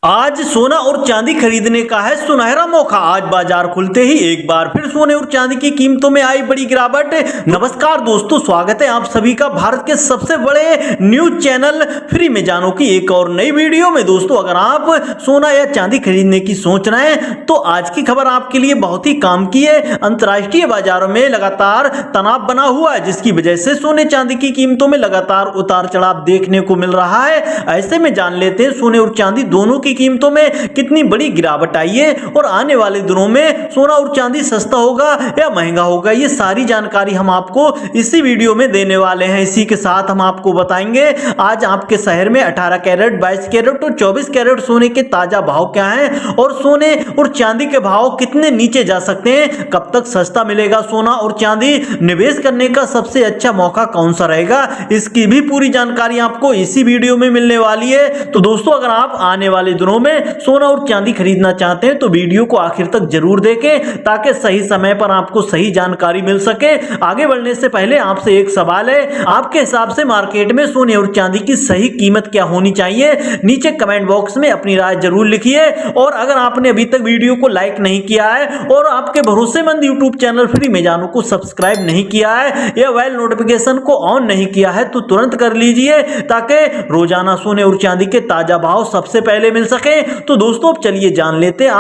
आज सोना और चांदी खरीदने का है सुनहरा मौका। आज बाजार खुलते ही एक बार फिर सोने और चांदी की कीमतों में आई बड़ी गिरावट। नमस्कार दोस्तों, स्वागत है आप सभी का भारत के सबसे बड़े न्यूज चैनल फ्री में जानो की एक और नई वीडियो में। दोस्तों, अगर आप सोना या चांदी खरीदने की सोच रहे हैं तो आज की खबर आपके लिए बहुत ही काम की है। अंतर्राष्ट्रीय बाजारों में लगातार तनाव बना हुआ है, जिसकी वजह से सोने चांदी की कीमतों में लगातार उतार चढ़ाव देखने को मिल रहा है। ऐसे में जान लेते हैं सोने और चांदी दोनों की कीमतों में कितनी बड़ी गिरावट आई है और आने वाले दिनों में सोना और चांदी सस्ता होगा या महंगा होगा, ये सारी जानकारी हम आपको इसी वीडियो में देने वाले हैं। इसी के साथ हम आपको बताएंगे आज आपके शहर में 18 कैरेट, 22 कैरेट और 24 कैरेट सोने के ताजा भाव क्या हैं और सोने और चांदी के भाव कितने नीचे जा सकते हैं, कब तक सस्ता मिलेगा सोना और चांदी, निवेश करने का सबसे अच्छा मौका कौन सा रहेगा, इसकी भी पूरी जानकारी आपको इसी वीडियो में मिलने वाली है। तो दोस्तों, अगर आप आने वाले दिनों में सोना और चांदी खरीदना चाहते हैं तो वीडियो को आखिर तक जरूर देखें ताकि सही समय पर आपको सही जानकारी मिल सके। आगे बढ़ने से पहले आपसे एक सवाल है, आपके हिसाब से मार्केट में सोने और चांदी की सही कीमत क्या होनी चाहिए? नीचे कमेंट बॉक्स में अपनी राय जरूर लिखिए। और अगर आपने अभी तक वीडियो को लाइक नहीं किया है और आपके भरोसेमंद यूट्यूब चैनल फ्री में जानो को सब्सक्राइब नहीं किया है या बेल नोटिफिकेशन को ऑन नहीं किया है तो तुरंत कर लीजिए ताकि रोजाना सोने और चांदी के ताजा भाव सबसे पहले मिल सके। तो दोस्तों, अब चलिए जान लेते हैं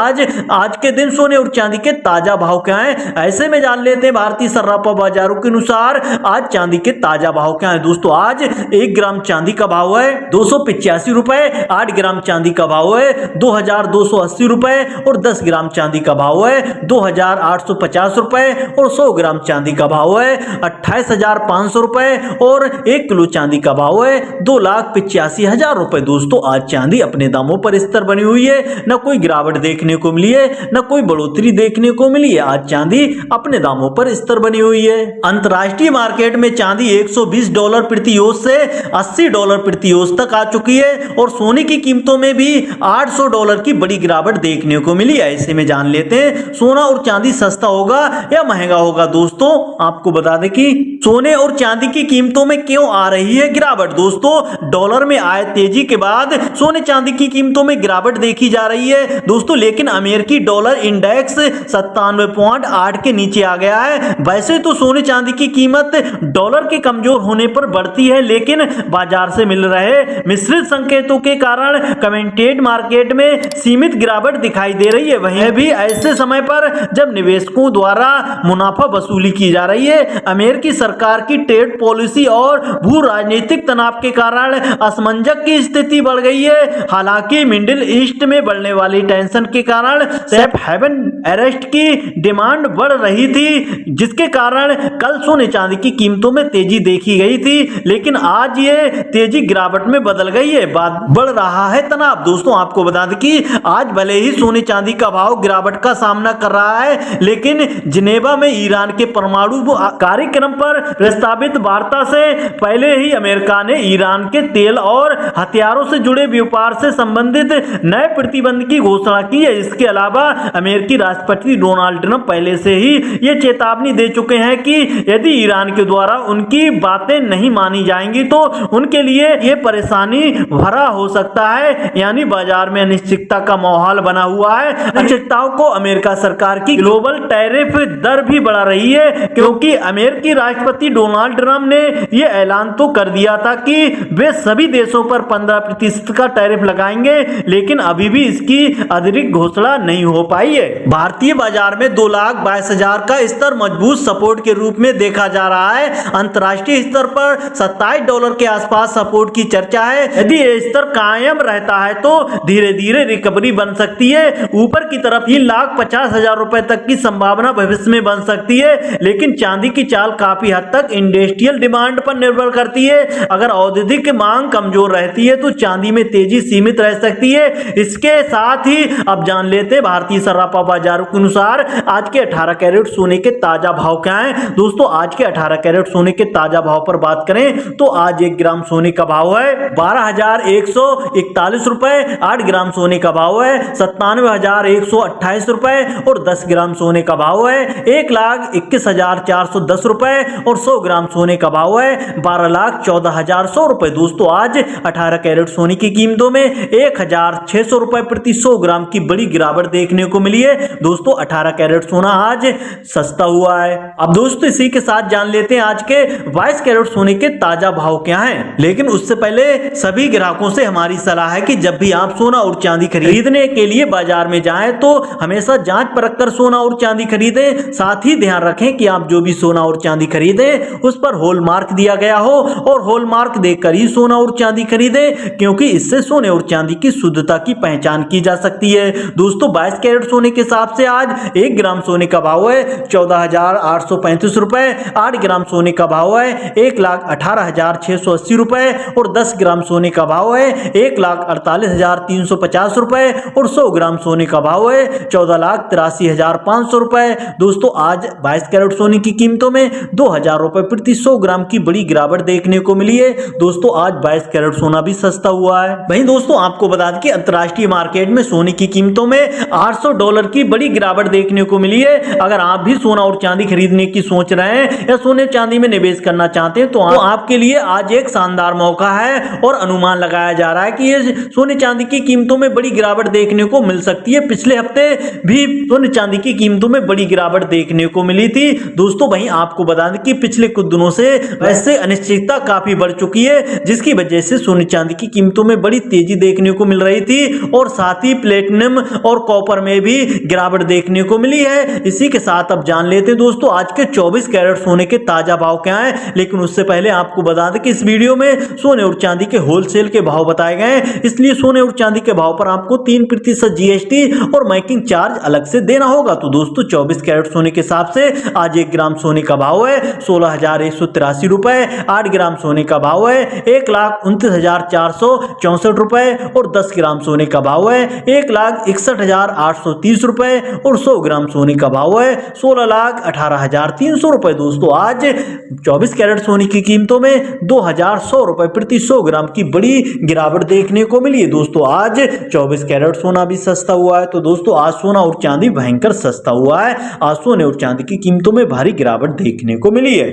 आज के दिन सोने और चांदी के ताजा भाव क्या हैं। ऐसे में जान लेते हैं भारतीय सर्राफा बाजारों के अनुसार आज चांदी के ताजा भाव क्या हैं। दोस्तों, आज 1 ग्राम चांदी का भाव है 285 रुपए, 8 ग्राम चांदी का भाव है 2280 रुपए और 10 ग्राम चांदी का भाव है 2850 रुपए और 100 ग्राम चांदी का भाव है 28,500 रुपए और 1 किलो चांदी का भाव है 2,85,000 रुपए। दोस्तों, आज चांदी अपने दामों पर स्थिर बनी हुई है, न कोई गिरावट देखने को मिली है न कोई बढ़ोतरी देखने को मिली है। आज चांदी अपने दामों पर स्थिर बनी हुई है। अंतर्राष्ट्रीय मार्केट में चांदी $120 प्रति औंस से $80 प्रति औंस तक आ चुकी है और सोने की कीमतों में भी $800 की बड़ी गिरावट देखने को मिली है। ऐसे में जान लेते हैं सोना और चांदी सस्ता होगा या महंगा होगा। दोस्तों, आपको बता दें कि सोने और चांदी की कीमतों में क्यों आ रही है गिरावट। दोस्तों, डॉलर में आए तेजी के बाद सोने चांदी की कीमतों में गिरावट देखी जा रही है। दोस्तों, लेकिन अमेरिकी डॉलर इंडेक्स 97.8 के नीचे आ गया है। वैसे तो सोने चांदी की कीमत डॉलर के कमजोर होने पर बढ़ती है, लेकिन बाजार से मिल रहे मिश्रित संकेतों के कारण कमेंटेड मार्केट में सीमित गिरावट दिखाई दे रही है। वहीं भी ऐसे समय पर जब निवेशकों द्वारा मुनाफा वसूली की जा रही है, अमेरिकी सरकार की ट्रेड पॉलिसी और भू राजनीतिक तनाव के कारण असमंजस की स्थिति बढ़ गई है। हालांकि मिडिल ईस्ट में बढ़ने वाली टेंशन के कारण सेफ हेवन अरेस्ट की डिमांड बढ़ रही थी, जिसके कारण कल सोने चांदी की कीमतों में तेजी देखी गई थी, लेकिन आज ये तेजी गिरावट में बदल गई है। बढ़ रहा है तनाव। दोस्तों, आपको बता दें कि आज भले ही सोने चांदी का भाव गिरावट का सामना कर रहा है, लेकिन जिनेवा में ईरान के परमाणु कार्यक्रम पर प्रस्तावित वार्ता से पहले ही अमेरिका ने ईरान के तेल और हथियारों से जुड़े व्यापार से संबंधित नए प्रतिबंध की घोषणा की है। इसके अलावा अमेरिकी राष्ट्रपति डोनाल्ड ट्रंप पहले से ही ये चेतावनी दे चुके हैं कि यदि ईरान के द्वारा उनकी बातें नहीं मानी जाएंगी तो उनके लिए ये परेशानी भरा हो सकता है। यानी बाजार में अनिश्चितता का माहौल बना हुआ है। अनिश्चितताओं को अमेरिका सरकार की ग्लोबल टैरिफ दर भी बढ़ा रही है, क्योंकि अमेरिकी राष्ट्रपति डोनाल्ड ट्रंप ने यह ऐलान तो कर दिया था कि वे सभी देशों पर 15% का टैरिफ लगाएंगे, लेकिन अभी भी इसकी अधिक घोषणा नहीं हो पाई है। भारतीय बाजार में 2,22,000 का स्तर मजबूत सपोर्ट के रूप में देखा जा रहा है। अंतर्राष्ट्रीय स्तर पर $27 के आसपास सपोर्ट की चर्चा है। यदि यह स्तर कायम रहता है तो धीरे धीरे रिकवरी बन सकती है। ऊपर की तरफ 3,50,000 रुपए तक की संभावना भविष्य में बन सकती है, लेकिन चांदी की चाल काफी हद तक इंडस्ट्रियल डिमांड पर निर्भर करती है। अगर औद्योगिक मांग कमजोर रहती है तो चांदी में तेजी सीमित रह सकती है। इसके साथ ही अब जान लेते हैं भारतीय सर्राफा बाजारों के अनुसार आज के 18 कैरेट सोने के ताजा भाव क्या हैं। दोस्तों, आज के 18 कैरेट सोने के ताजा भाव पर बात करें तो आज 1 ग्राम सोने का भाव है 12,141 रुपए, 8 ग्राम सोने का भाव है 97,128 रुपए और 10 ग्राम सोने का भाव है 1,21,410 रुपए और 100 ग्राम सोने का भाव है 12,14,100 रुपए। दोस्तों, आज 18 कैरेट सोने की कीमतों में 1,000 18,600 रुपए प्रति 100 ग्राम की बड़ी गिरावट देखने को मिली है। दोस्तों 18 कैरेट सोना आज सस्ता हुआ है। अब दोस्तों इसी के साथ जान लेते हैं आज के 22 कैरेट सोने के ताजा भाव क्या हैं। लेकिन उससे पहले सभी ग्राहकों से हमारी सलाह है कि जब भी आप सोना और चांदी खरीदने के लिए बाजार में जाएं तो हमेशा जांच परख कर सोना और चांदी खरीदें। साथ ही ध्यान रखें कि आप जो भी सोना और चांदी खरीदें उस पर हॉलमार्क दिया गया हो और हॉलमार्क देखकर ही सोना और चांदी खरीदें, क्योंकि इससे सोने और चांदी की शुद्धता की पहचान की जा सकती है। दोस्तों 22 कैरेट सोने के हिसाब से आज 1 ग्राम सोने का भाव है 14,835 रुपए। 8 ग्राम सोने का भाव है 1,18,680 रुपए और 10 ग्राम सोने का भाव है 1,48,350 रुपए और 100 ग्राम सोने का भाव है 14,83,500 रुपए। दोस्तों आज 22 कैरेट सोने की कीमतों में 2,000 रुपए प्रति 100 ग्राम की बड़ी गिरावट देखने को मिली है। दोस्तों आज 22 कैरेट सोना भी सस्ता हुआ है। वहीं दोस्तों आपको बता दें कि अंतर्राष्ट्रीय मार्केट में सोने की कीमतों में $800 की बड़ी गिरावट देखने को मिली है। अगर आप भी सोना और चांदी खरीदने की सोच रहे हैं या सोने चांदी में निवेश करना चाहते हैं तो आपके लिए आज एक शानदार मौका है और अनुमान लगाया जा रहा है कि ये सोने चांदी की कीमतों में बड़ी गिरावट देखने को मिल सकती है। पिछले हफ्ते भी सोने चांदी की कीमतों में बड़ी गिरावट देखने को मिली थी। दोस्तों वहीं आपको बता दें कि पिछले कुछ दिनों से वैसे अनिश्चितता काफी बढ़ चुकी है, जिसकी वजह से सोने चांदी की कीमतों में बड़ी तेजी देखने को मिल रही थी और साथ ही प्लेटिनम और कॉपर में भी गिरावट देखने को मिली है। इसी के साथ अब जान लेते हैं दोस्तों आज के 24 कैरेट सोने के ताजा भाव क्या हैं। लेकिन उससे पहले आपको बता दें कि इस वीडियो में सोने और चांदी के होलसेल के भाव बताए गए हैं, इसलिए सोने और चांदी के भाव पर आपको 3% जीएसटी और मेकिंग चार्ज अलग से देना होगा। तो दोस्तों 24 कैरेट सोने के हिसाब से आज 1 ग्राम सोने का भाव है 16,183 रुपए। 8 ग्राम सोने का भाव है 1,29,464 रुपए और 10 ग्राम सोने का भाव है 1,61,830 रुपए और 100 ग्राम सोने का भाव है 16,18,300 रुपए। दोस्तों आज 24 कैरेट सोने की कीमतों में 2,100 रुपए प्रति 100 ग्राम की बड़ी गिरावट देखने को मिली है। दोस्तों आज 24 कैरेट सोना भी सस्ता हुआ है। तो दोस्तों आज सोना और चांदी भयंकर सस्ता हुआ है। आज सोने और चांदी की कीमतों में भारी गिरावट देखने को मिली है।